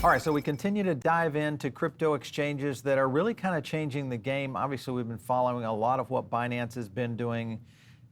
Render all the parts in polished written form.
All right, so we continue to dive into crypto exchanges that are really kind of changing the game. Obviously, we've been following a lot of what Binance has been doing.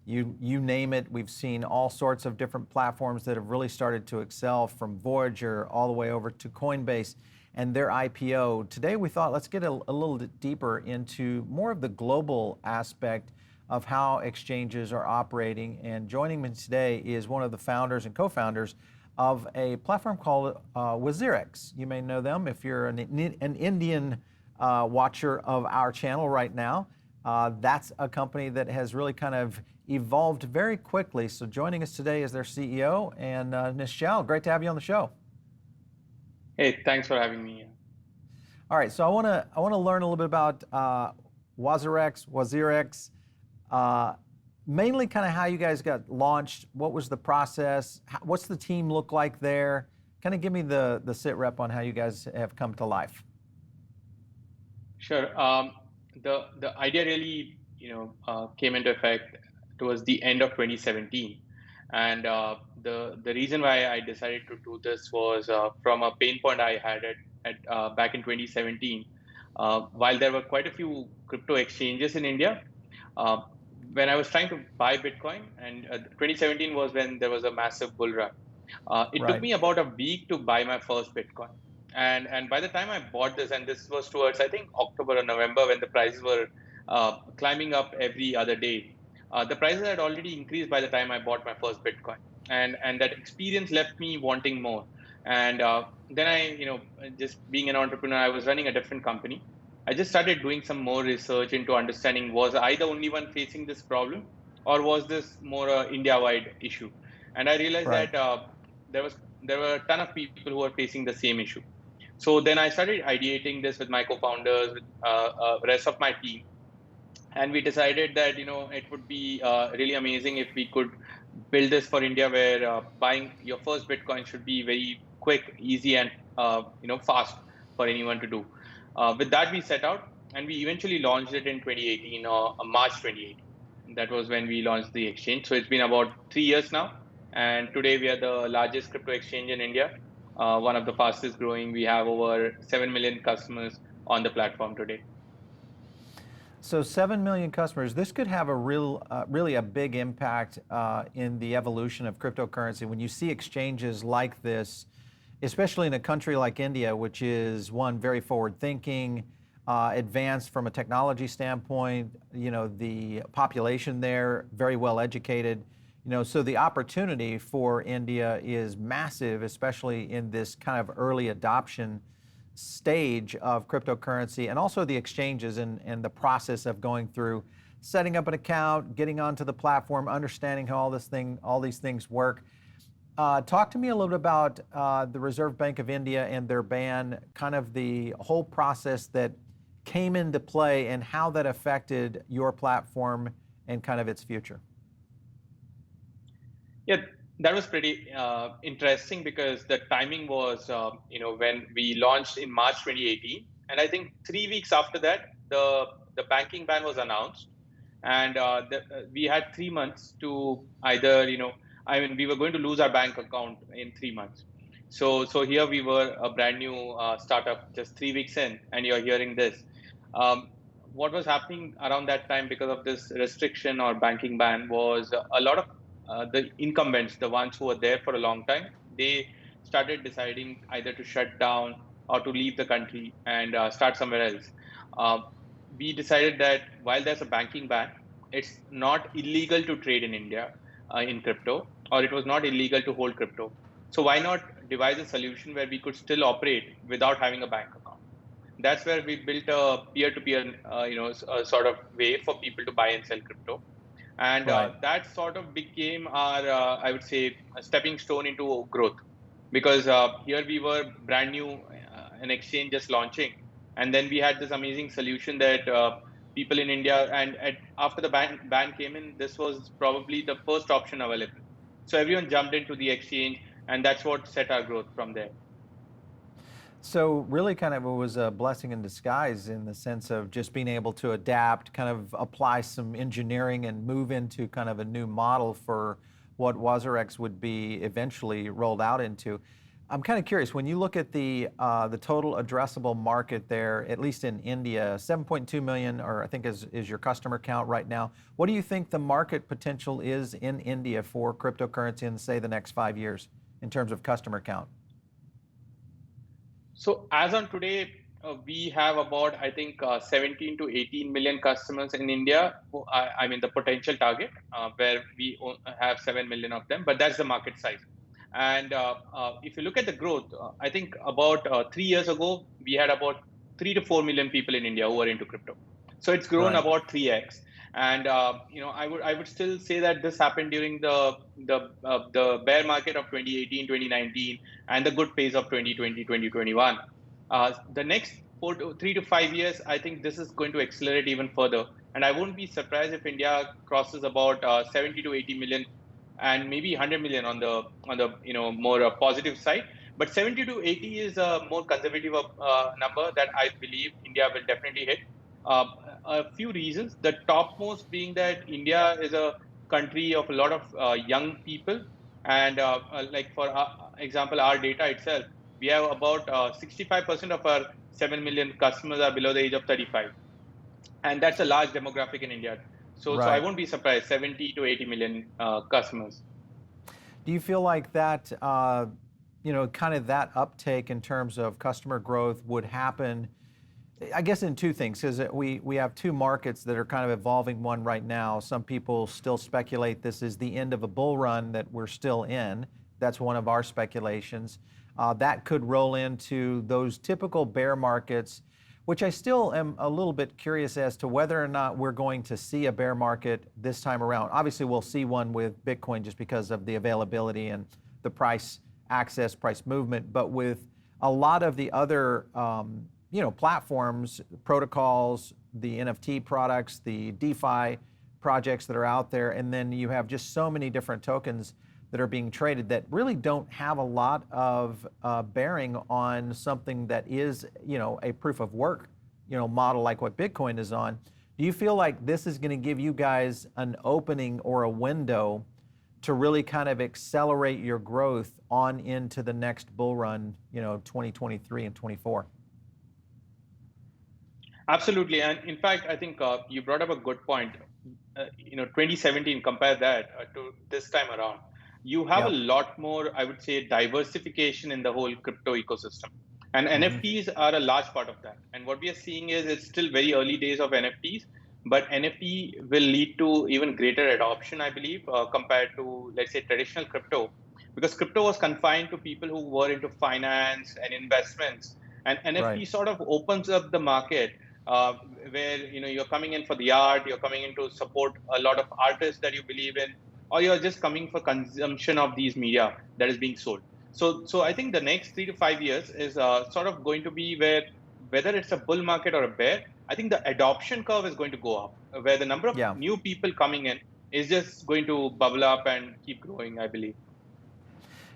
You name it, we've seen all sorts of different platforms that have really started to excel, from Voyager all the way over to Coinbase and their IPO. Today, we thought let's get a little bit deeper into more of the global aspect of how exchanges are operating. And joining me today is one of the founders and co-founders of a platform called WazirX. You may know them if you're an Indian watcher of our channel right now. That's a company that has really kind of evolved very quickly. So joining us today is their CEO, and Nischal, great to have you on the show. Hey, thanks for having me. All right, so I want to learn a little bit about WazirX. Mainly kind of how you guys got launched, what was the process, what's the team look like there? Kind of give me the sit rep on how you guys have come to life. Sure. The idea really, came into effect towards the end of 2017, and the reason why I decided to do this was from a pain point I had back in 2017. While there were quite a few crypto exchanges in India, when I was trying to buy Bitcoin, and 2017 was when there was a massive bull run. It took me about a week to buy my first Bitcoin. And by the time I bought this, and this was towards, I think, October or November, when the prices were climbing up every other day, the prices had already increased by the time I bought my first Bitcoin. And that experience left me wanting more. And then just being an entrepreneur, I was running a different company. I just started doing some more research into understanding, was I the only one facing this problem, or was this more a India-wide issue? And I realized that there were a ton of people who were facing the same issue. So then I started ideating this with my co-founders, with rest of my team, and we decided that it would be really amazing if we could build this for India, where buying your first Bitcoin should be very quick, easy, and fast for anyone to do. With that, we set out, and we eventually launched it in 2018, or March 2018. That was when we launched the exchange. So it's been about 3 years now, and today we are the largest crypto exchange in India, one of the fastest growing. We have over 7 million customers on the platform today. So 7 million customers, this could have a really a big impact in the evolution of cryptocurrency. When you see exchanges like this, especially in a country like India, which is one very forward-thinking, advanced from a technology standpoint, the population there very well educated, so the opportunity for India is massive, especially in this kind of early adoption stage of cryptocurrency, and also the exchanges and the process of going through setting up an account, getting onto the platform, understanding how all these things work. Talk to me a little bit about the Reserve Bank of India and their ban, kind of the whole process that came into play and how that affected your platform and kind of its future. Yeah, that was pretty interesting, because the timing was, when we launched in March 2018, and I think 3 weeks after that, the banking ban was announced, and we had 3 months to either, we were going to lose our bank account in 3 months. So here we were, a brand new startup, just 3 weeks in, and you're hearing this. What was happening around that time because of this restriction or banking ban was a lot of the incumbents, the ones who were there for a long time, they started deciding either to shut down or to leave the country and start somewhere else. We decided that while there's a banking ban, it's not illegal to trade in India in crypto, or it was not illegal to hold crypto. So why not devise a solution where we could still operate without having a bank account? That's where we built a peer-to-peer, sort of way for people to buy and sell crypto. And that sort of became our, I would say, a stepping stone into growth, because here we were brand new, an exchange just launching, and then we had this amazing solution that people in India, and after the ban came in, this was probably the first option available. So everyone jumped into the exchange, and that's what set our growth from there. So really kind of it was a blessing in disguise, in the sense of just being able to adapt, kind of apply some engineering and move into kind of a new model for what WazirX would be eventually rolled out into. I'm kind of curious, when you look at the total addressable market there, at least in India, 7.2 million, or I think is your customer count right now. What do you think the market potential is in India for cryptocurrency in, say, the next 5 years in terms of customer count? So as on today, we have about, I think, 17 to 18 million customers in India. I mean, the potential target, where we have 7 million of them, but that's the market size. And if you look at the growth, I think about 3 years ago, we had about 3 to 4 million people in India who are into crypto. So it's grown Right. about 3x. And I would still say that this happened during the bear market of 2018, 2019, and the good phase of 2020, 2021. The next 3 to 5 years, I think this is going to accelerate even further. And I won't be surprised if India crosses about 70 to 80 million, and maybe 100 million on the more positive side. But 70 to 80 is a more conservative number that I believe India will definitely hit. Uh, a few reasons. The topmost being that India is a country of a lot of young people, and like for example, our data itself, we have about 65% of our 7 million customers are below the age of 35, and that's a large demographic in India. So I Right. won't be surprised 70 to 80 million customers. Do you feel like that, kind of that uptake in terms of customer growth would happen, I guess, in two things, because we have two markets that are kind of evolving one right now. Some people still speculate this is the end of a bull run that we're still in. That's one of our speculations. That could roll into those typical bear markets, which I still am a little bit curious as to whether or not we're going to see a bear market this time around. Obviously, we'll see one with Bitcoin just because of the availability and the price access, price movement. But with a lot of the other platforms, protocols, the NFT products, the DeFi projects that are out there, and then you have just so many different tokens that are being traded that really don't have a lot of bearing on something that is, a proof of work, model like what Bitcoin is on. Do you feel like this is going to give you guys an opening or a window to really kind of accelerate your growth on into the next bull run, 2023 and 24? Absolutely, and in fact, I think you brought up a good point. 2017, compare that to this time around. You have a Yep. lot more, I would say, diversification in the whole crypto ecosystem, and Hmm. NFTs are a large part of that. And what we are seeing is it's still very early days of NFTs, but NFT will lead to even greater adoption, I believe, compared to, let's say, traditional crypto, because crypto was confined to people who were into finance and investments, and Right. NFT sort of opens up the market, uh, where you're coming in for the art, you're coming in to support a lot of artists that you believe in, or you're just coming for consumption of these media that is being sold. So I think the next 3 to 5 years is sort of going to be where, whether it's a bull market or a bear, I think the adoption curve is going to go up, where the number of Yeah. new people coming in is just going to bubble up and keep growing, I believe.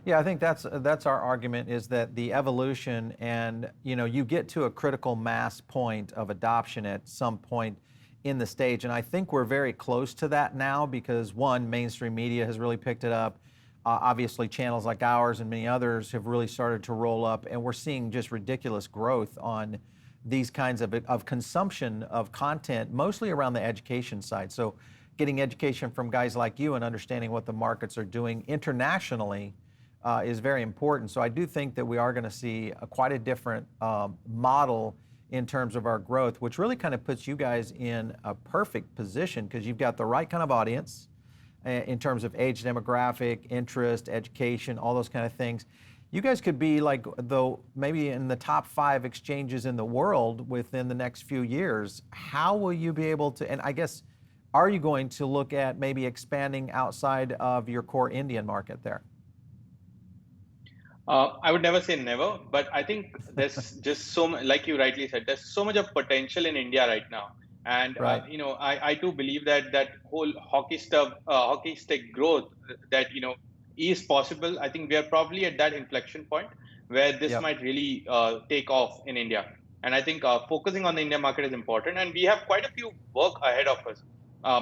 Yeah, I think that's our argument, is that the evolution, and you get to a critical mass point of adoption at some point in the stage, and I think we're very close to that now because, one, mainstream media has really picked it up. Obviously, channels like ours and many others have really started to roll up, and we're seeing just ridiculous growth on these kinds of consumption of content, mostly around the education side. So getting education from guys like you and understanding what the markets are doing internationally is very important. So I do think that we are going to see quite a different model in terms of our growth, which really kind of puts you guys in a perfect position because you've got the right kind of audience in terms of age demographic, interest, education, all those kind of things. You guys could be like, though, maybe in the top 5 exchanges in the world within the next few years. How will you be able to, and I guess, are you going to look at maybe expanding outside of your core Indian market there? I would never say never, but I think there's just so much, like you rightly said, there's so much of potential in India right now, and Right. I do believe that that whole hockey stick growth that is possible. I think we are probably at that inflection point where this Yep. might really take off in India, and I think focusing on the India market is important, and we have quite a few work ahead of us.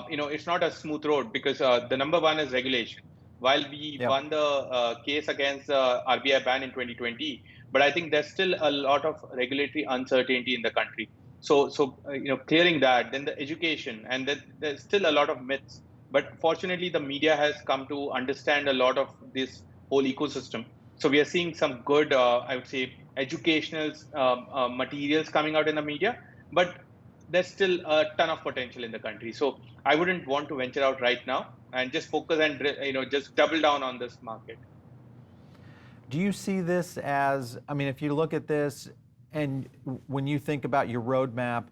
It's not a smooth road because the number one is regulation. while we Yep. won the case against the RBI ban in 2020, but I think there's still a lot of regulatory uncertainty in the country. So clearing that, then the education, and then there's still a lot of myths. But fortunately, the media has come to understand a lot of this whole ecosystem. So we are seeing some good, I would say, educational materials coming out in the media, but there's still a ton of potential in the country. So I wouldn't want to venture out right now and just focus and just double down on this market. Do you see this as, I mean, if you look at this and when you think about your roadmap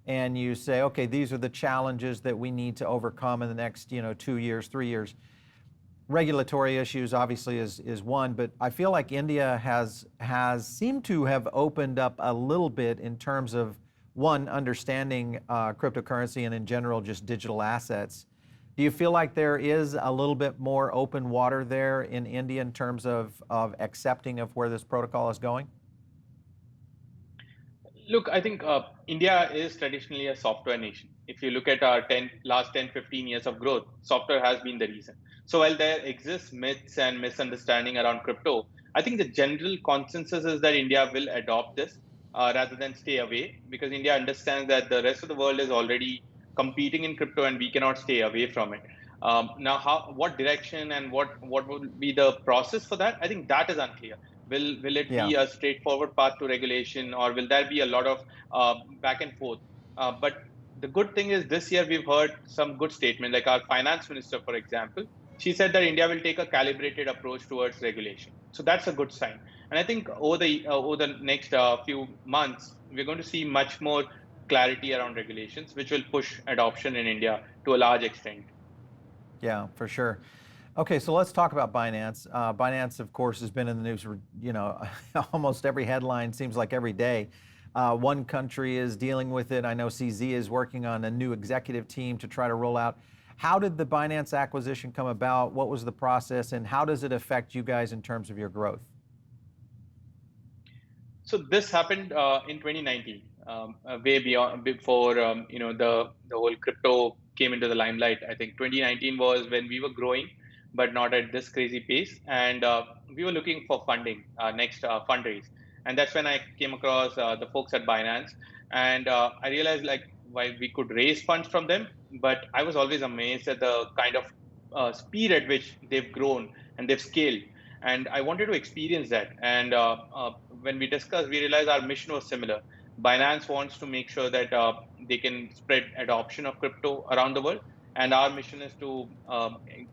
and you say, okay, these are the challenges that we need to overcome in the next, 2 years, 3 years. Regulatory issues obviously is one, but I feel like India has seemed to have opened up a little bit in terms of one, understanding cryptocurrency and in general just digital assets. Do you feel like there is a little bit more open water there in India in terms of accepting of where this protocol is going? Look, I think India is traditionally a software nation. If you look at our last 10, 15 years of growth, software has been the reason. So while there exists myths and misunderstanding around crypto, I think the general consensus is that India will adopt this rather than stay away, because India understands that the rest of the world is already competing in crypto and we cannot stay away from it. Now, what direction and what will be the process for that? I think that is unclear. Will it Yeah. be a straightforward path to regulation, or will there be a lot of back and forth? But the good thing is this year we've heard some good statement, like our finance minister, for example. She said that India will take a calibrated approach towards regulation. So that's a good sign. And I think over the next few months, we're going to see much more clarity around regulations, which will push adoption in India to a large extent. Yeah, for sure. Okay, so let's talk about Binance. Binance, of course, has been in the news for, almost every headline, seems like every day. One country is dealing with it. I know CZ is working on a new executive team to try to roll out. How did the Binance acquisition come about? What was the process, and how does it affect you guys in terms of your growth? So this happened in 2019, way beyond before the whole crypto came into the limelight. I think 2019 was when we were growing, but not at this crazy pace, and we were looking for funding, next fundraise, and that's when I came across the folks at Binance, and I realized like why we could raise funds from them, but I was always amazed at the kind of speed at which they've grown and they've scaled, and I wanted to experience that. And when we discussed, we realized our mission was similar. Binance wants to make sure that they can spread adoption of crypto around the world, and our mission is to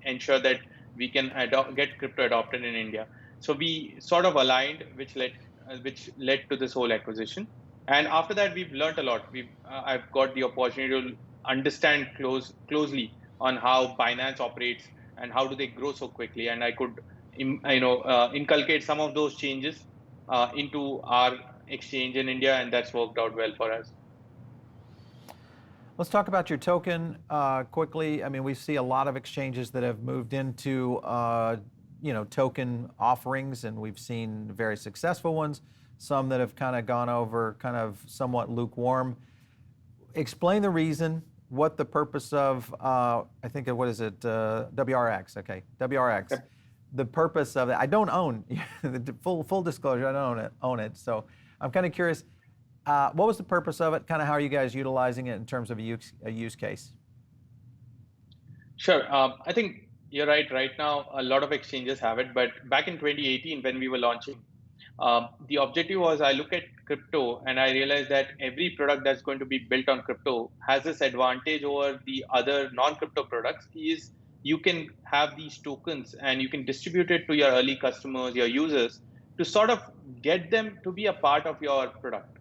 ensure that we can get crypto adopted in India. So we sort of aligned, which led to this whole acquisition. And after that, we've learned a lot. I've got the opportunity to understand closely on how Binance operates and how do they grow so quickly, and I could inculcate some of those changes into our exchange in India, and that's worked out well for us. Let's talk about your token quickly. I mean, we see a lot of exchanges that have moved into token offerings, and we've seen very successful ones, some that have kind of gone over kind of somewhat lukewarm. Explain the reason, what the purpose of, I think, what is it, WRX, okay, WRX. Yep. The purpose of it, I don't own, full disclosure, I don't own it, so I'm kind of curious, what was the purpose of it? Kind of how are you guys utilizing it in terms of a use case? Sure. I think you're right. Right now, a lot of exchanges have it, but back in 2018, when we were launching, the objective was I look at crypto and I realized that every product that's going to be built on crypto has this advantage over the other non-crypto products is you can have these tokens and you can distribute it to your early customers, your users, to sort of get them to be a part of your product.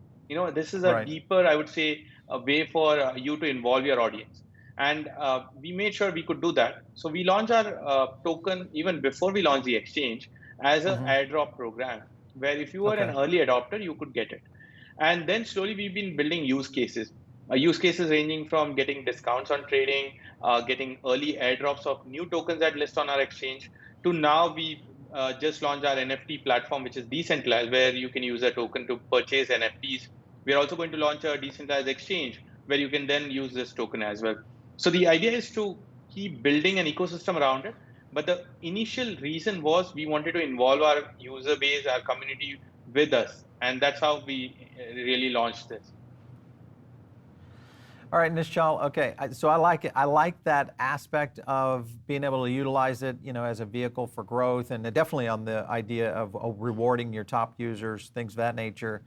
This is a Right. deeper, I would say, a way for you to involve your audience. And we made sure we could do that. So we launched our token even before we launched the exchange as an airdrop program, where if you were an Okay. early adopter, you could get it. And then slowly we've been building use cases. Use cases ranging from getting discounts on trading, getting early airdrops of new tokens that list on our exchange, to now we just launched our NFT platform, which is decentralized, where you can use a token to purchase NFTs. We're also going to launch a decentralized exchange where you can then use this token as well. So the idea is to keep building an ecosystem around it, But the initial reason was we wanted to involve our user base, our community with us, and that's how we really launched this. All right, Nischal. Okay, so I like it. I like that aspect of being able to utilize it, as a vehicle for growth, and definitely on the idea of rewarding your top users, things of that nature.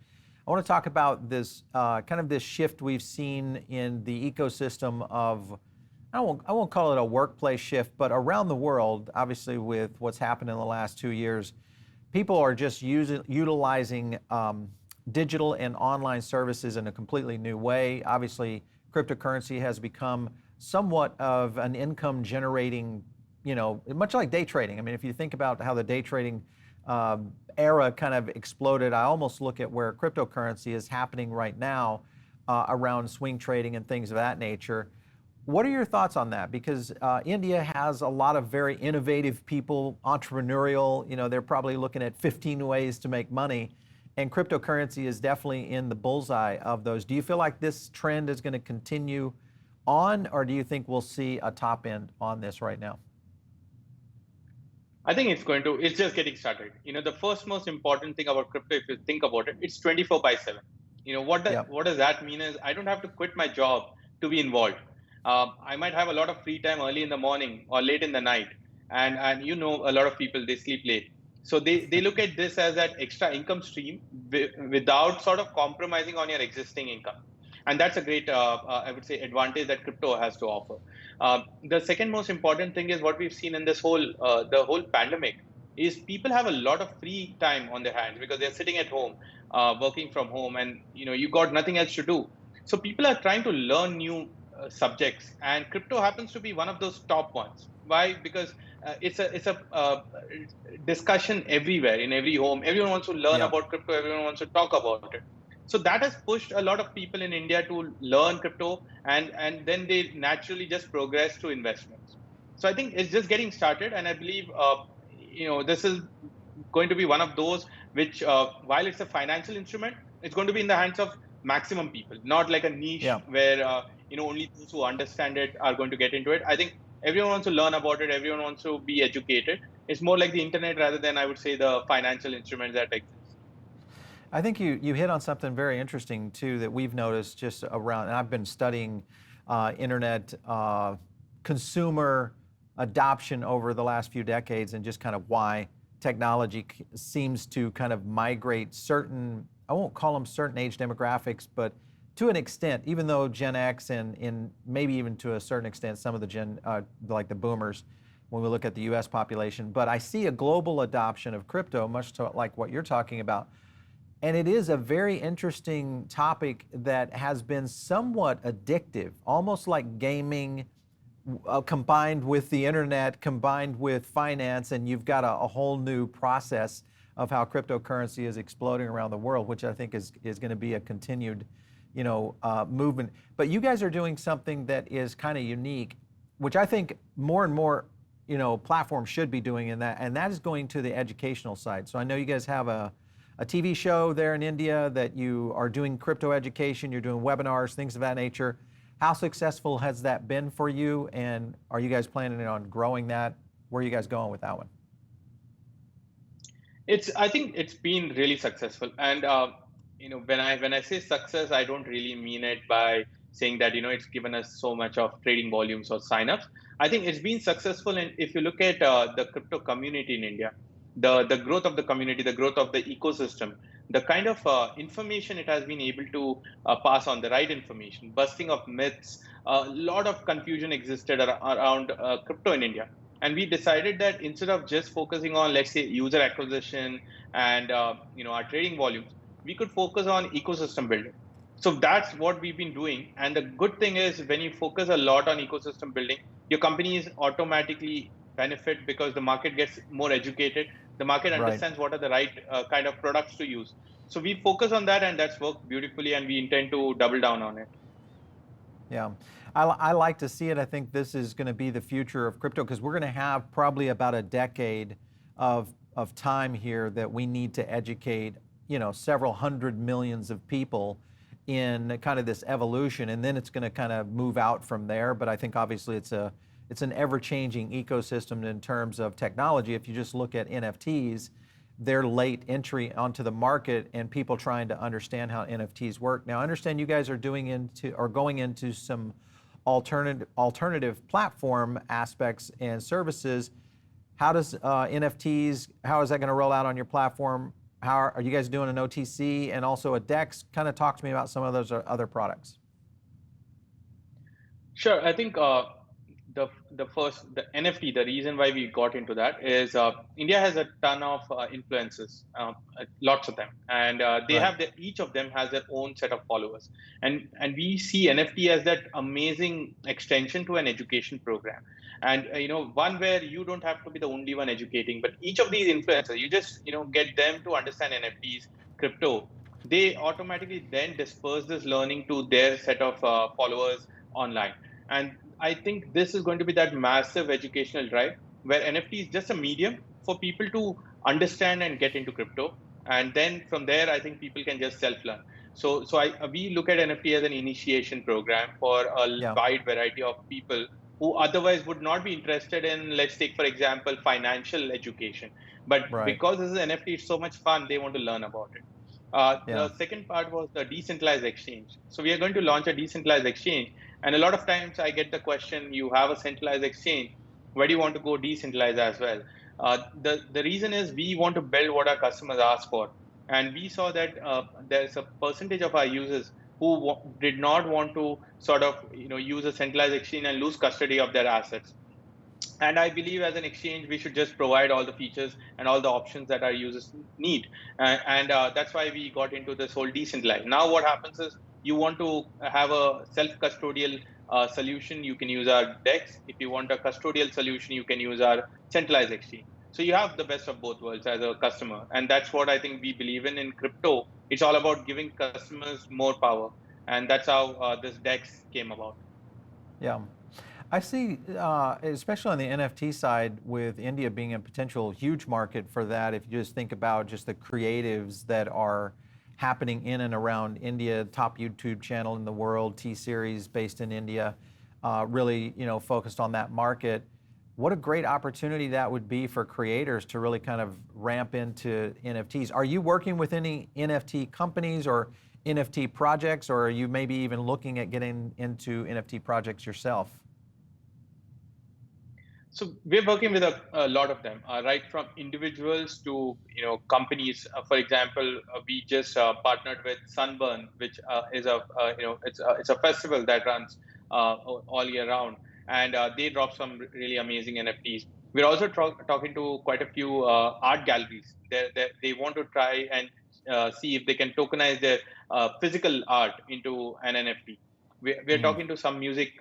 I want to talk about this kind of this shift we've seen in the ecosystem of, I won't call it a workplace shift, but around the world, obviously with what's happened in the last 2 years, people are just utilizing digital and online services in a completely new way. Obviously, cryptocurrency has become somewhat of an income generating, much like day trading. I mean, if you think about how the day trading era kind of exploded, I almost look at where cryptocurrency is happening right now around swing trading and things of that nature. What are your thoughts on that? Because India has a lot of very innovative people, entrepreneurial, they're probably looking at 15 ways to make money. And cryptocurrency is definitely in the bullseye of those. Do you feel like this trend is going to continue on, or do you think we'll see a top end on this right now? I think it's just getting started. The first most important thing about crypto, if you think about it, it's 24/7. Yep. What does that mean is I don't have to quit my job to be involved. I might have a lot of free time early in the morning or late in the night. And a lot of people, they sleep late. So they look at this as that extra income stream without sort of compromising on your existing income. And that's a great, I would say, advantage that crypto has to offer. The second most important thing is what we've seen in the whole pandemic is people have a lot of free time on their hands because they're sitting at home, working from home, and you got nothing else to do. So people are trying to learn new subjects, and crypto happens to be one of those top ones. Why? Because it's a discussion everywhere in every home. Everyone wants to learn Yep. about crypto. Everyone wants to talk about it. So that has pushed a lot of people in India to learn crypto, and then they naturally just progress to investments. So I think it's just getting started, and I believe this is going to be one of those which, while it's a financial instrument, it's going to be in the hands of maximum people, not like a niche Yeah. where only those who understand it are going to get into it. I think everyone wants to learn about it. Everyone wants to be educated. It's more like the internet rather than, I would say, the financial instruments that exist. I think you hit on something very interesting too that we've noticed just around, and I've been studying internet consumer adoption over the last few decades, and just kind of why technology seems to kind of migrate certain, I won't call them certain age demographics, but to an extent, even though Gen X and maybe even to a certain extent some of the like the boomers, when we look at the US population, but I see a global adoption of crypto, much to like what you're talking about. And it is a very interesting topic that has been somewhat addictive, almost like gaming combined with the internet, combined with finance, and you've got a whole new process of how cryptocurrency is exploding around the world, which I think is going to be a continued, movement. But you guys are doing something that is kind of unique, which I think more and more, platforms should be doing in that, and that is going to the educational side. So I know you guys have a TV show there in India that you are doing crypto education, you're doing webinars, things of that nature. How successful has that been for you, and are you guys planning on growing that? Where are you guys going with that one? I think it's been really successful, and when I say success, I don't really mean it by saying that it's given us so much of trading volumes or signups. I think it's been successful, and if you look at the crypto community in India, the growth of the community, the growth of the ecosystem, the kind of information it has been able to pass on, the right information, busting of myths, a lot of confusion existed around crypto in India. And we decided that instead of just focusing on, let's say, user acquisition and our trading volumes, we could focus on ecosystem building. So that's what we've been doing. And the good thing is, when you focus a lot on ecosystem building, your companies automatically benefit because the market gets more educated. The market Right. understands what are the right kind of products to use. So we focus on that, and that's worked beautifully, and we intend to double down on it. Yeah, I like to see it. I think this is going to be the future of crypto, because we're going to have probably about a decade of time here that we need to educate, several hundred millions of people in kind of this evolution, and then it's going to kind of move out from there. But I think obviously it's an ever-changing ecosystem in terms of technology. If you just look at NFTs, their late entry onto the market and people trying to understand how NFTs work. Now, I understand you guys are going into some alternative platform aspects and services. How does NFTs, how is that going to roll out on your platform? How are you guys doing an OTC and also a DEX? Kind of talk to me about some of those other products. Sure. I think the NFT, the reason why we got into that is India has a ton of influencers, lots of them, and they Right. have each of them has their own set of followers, and we see NFT as that amazing extension to an education program, and one where you don't have to be the only one educating, but each of these influencers, you just get them to understand NFTs, crypto. They automatically then disperse this learning to their set of followers online. And I think this is going to be that massive educational drive where NFT is just a medium for people to understand and get into crypto. And then from there, I think people can just self-learn. We look at NFT as an initiation program for a Yeah. wide variety of people who otherwise would not be interested in, let's take, for example, financial education. But Right. because this is NFT, it's so much fun, they want to learn about it. Yeah. The second part was the decentralized exchange. So we are going to launch a decentralized exchange. And a lot of times I get the question, you have a centralized exchange, where do you want to go decentralized as well? The reason is we want to build what our customers ask for. And we saw that there's a percentage of our users who did not want to sort of use a centralized exchange and lose custody of their assets. And I believe as an exchange, we should just provide all the features and all the options that our users need. And that's why we got into this whole decentralized. Now, what happens is you want to have a self-custodial solution, you can use our DEX. If you want a custodial solution, you can use our centralized exchange. So you have the best of both worlds as a customer. And that's what I think we believe in crypto. It's all about giving customers more power. And that's how this DEX came about. Yeah. I see, especially on the NFT side, with India being a potential huge market for that. If you just think about just the creatives that are happening in and around India, top YouTube channel in the world, T-Series based in India, really, focused on that market. What a great opportunity that would be for creators to really kind of ramp into NFTs. Are you working with any NFT companies or NFT projects, or are you maybe even looking at getting into NFT projects yourself? So we're working with a lot of them, right from individuals to companies. For example, we just partnered with Sunburn, which is it's a festival that runs all year round, and they drop some really amazing NFTs. We're also talking to quite a few art galleries. They want to try and see if they can tokenize their physical art into an NFT. We're Mm. talking to some music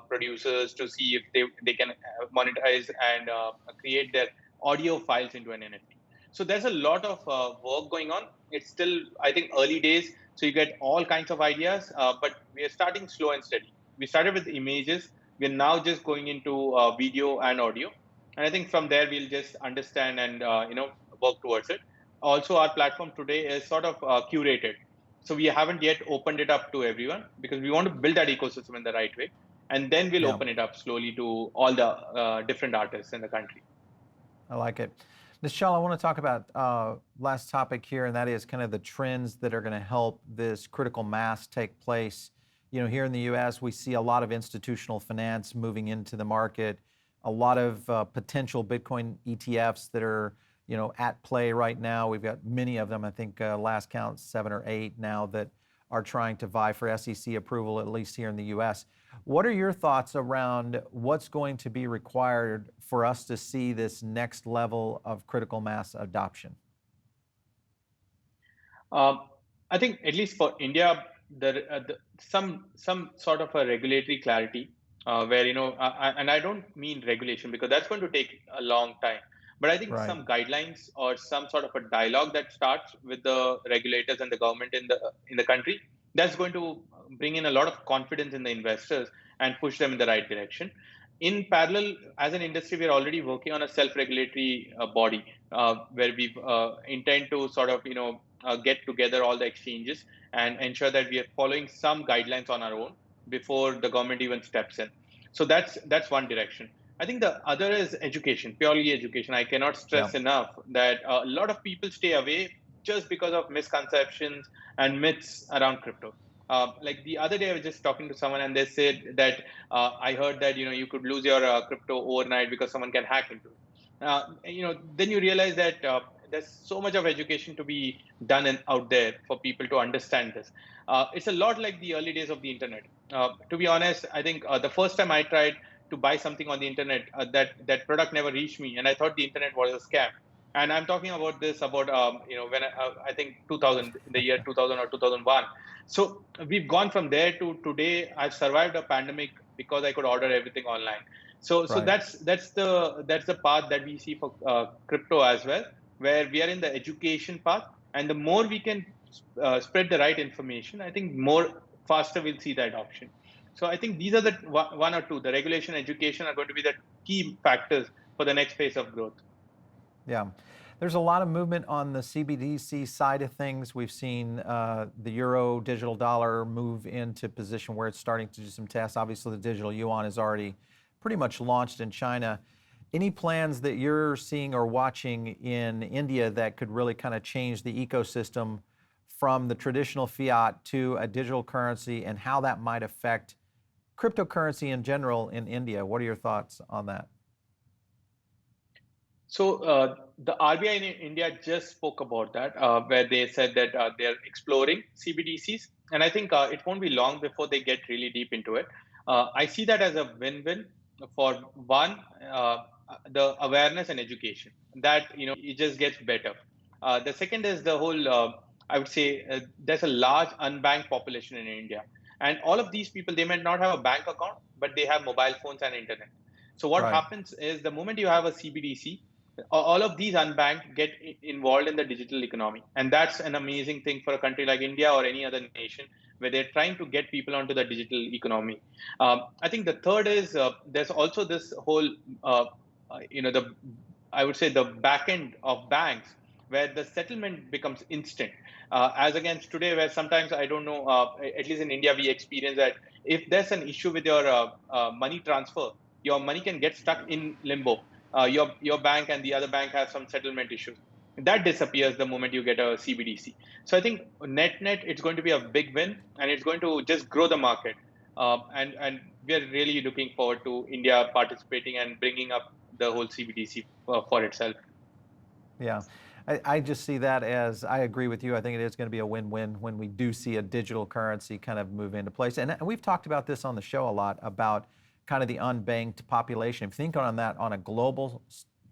producers to see if they can monetize and create their audio files into an NFT. So there's a lot of work going on. It's still, I think, early days. So you get all kinds of ideas, but we are starting slow and steady. We started with images. We're now just going into video and audio. And I think from there, we'll just understand and, work towards it. Also, our platform today is sort of curated. So we haven't yet opened it up to everyone because we want to build that ecosystem in the right way. And then we'll Yeah. open it up slowly to all the different artists in the country. I like it. Nischal, I want to talk about last topic here, and that is kind of the trends that are going to help this critical mass take place. Here in the U.S., we see a lot of institutional finance moving into the market, a lot of potential Bitcoin ETFs that are, at play right now. We've got many of them. I think last count 7 or 8 now that are trying to vie for SEC approval, at least here in the U.S. What are your thoughts around what's going to be required for us to see this next level of critical mass adoption? Um, I think at least for India, some sort of a regulatory clarity where and I don't mean regulation because that's going to take a long time. But I think Right. some guidelines or some sort of a dialogue that starts with the regulators and the government in the country, that's going to bring in a lot of confidence in the investors and push them in the right direction. In parallel, as an industry, we're already working on a self-regulatory body where we intend to sort of get together all the exchanges and ensure that we are following some guidelines on our own before the government even steps in. So that's one direction. I think the other is education, purely education. I cannot Yeah. stress enough that a lot of people stay away just because of misconceptions and myths around crypto. Like the other day, I was just talking to someone, and they said that I heard that you could lose your crypto overnight because someone can hack into it. Then you realize that there's so much of education to be done out there for people to understand this. It's a lot like the early days of the internet. To be honest, I think the first time I tried to buy something on the internet, that product never reached me, and I thought the internet was a scam. And I'm talking about this about when I think 2000, in the year 2000 or 2001. So we've gone from there to today. I've survived a pandemic because I could order everything online. So Right. that's the path that we see for crypto as well, where we are in the education path, and the more we can spread the right information, I think more faster we'll see the adoption. So I think these are the one or two. The regulation, education are going to be the key factors for the next phase of growth. Yeah. There's a lot of movement on the CBDC side of things. We've seen the euro digital dollar move into position where it's starting to do some tests. Obviously, the digital yuan is already pretty much launched in China. Any plans that you're seeing or watching in India that could really kind of change the ecosystem from the traditional fiat to a digital currency, and how that might affect cryptocurrency in general in India? What are your thoughts on that? So the RBI in India just spoke about that, where they said that they are exploring CBDCs, and I think it won't be long before they get really deep into it. I see that as a win-win for one, the awareness and education. That it just gets better. The second is the whole. I would say there's a large unbanked population in India, and all of these people, they might not have a bank account, but they have mobile phones and internet. So what Right. happens is the moment you have a CBDC, all of these unbanked get involved in the digital economy, and that's an amazing thing for a country like India or any other nation where they're trying to get people onto the digital economy. I think the third is there's also this whole the I would say the back end of banks, where the settlement becomes instant, as against today, where sometimes I don't know, at least in India we experience that if there's an issue with your money transfer, your money can get stuck in limbo. Your bank and the other bank have some settlement issues. That disappears the moment you get a CBDC. So I think net it's going to be a big win, and it's going to just grow the market. And we're really looking forward to India participating and bringing up the whole CBDC for itself. Yeah, I just see that as, I agree with you. I think it is going to be a win-win when we do see a digital currency kind of move into place. And we've talked about this on the show a lot, about kind of the unbanked population. If you think on that on a global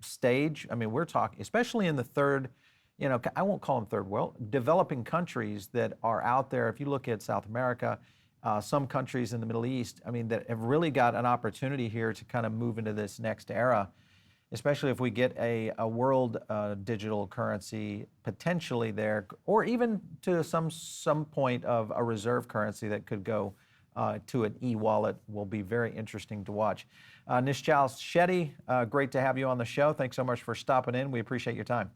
stage, I mean, we're talking, especially in the third, I won't call them third world, developing countries that are out there. If you look at South America, some countries in the Middle East, I mean, that have really got an opportunity here to kind of move into this next era, especially if we get a world digital currency potentially there, or even to some point of a reserve currency that could go to an e-wallet, will be very interesting to watch. Nischal, Shetty, great to have you on the show. Thanks so much for stopping in. We appreciate your time.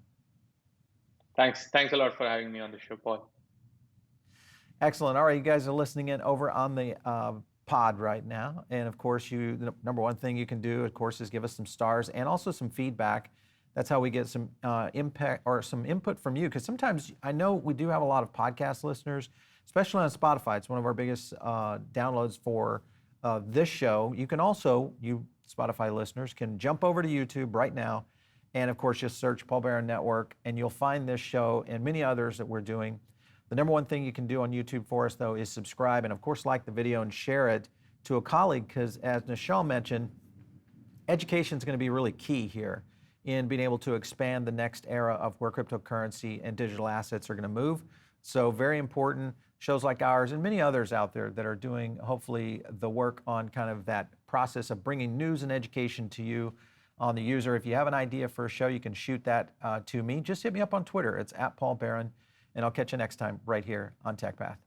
Thanks a lot for having me on the show, Paul. Excellent. All right, you guys are listening in over on the pod right now. And of course, the number one thing you can do, of course, is give us some stars and also some feedback. That's how we get some impact or some input from you. Because sometimes I know we do have a lot of podcast listeners, especially on Spotify. It's one of our biggest downloads for this show. You can also, you Spotify listeners, can jump over to YouTube right now. And of course, just search Paul Barron Network, and you'll find this show and many others that we're doing. The number one thing you can do on YouTube for us, though, is subscribe, and of course, like the video and share it to a colleague, because as Nischal mentioned, education is going to be really key here in being able to expand the next era of where cryptocurrency and digital assets are going to move. So very important. Shows like ours and many others out there that are doing, hopefully, the work on kind of that process of bringing news and education to you on the user. If you have an idea for a show, you can shoot that to me. Just hit me up on Twitter. It's @PaulBarron. And I'll catch you next time right here on TechPath.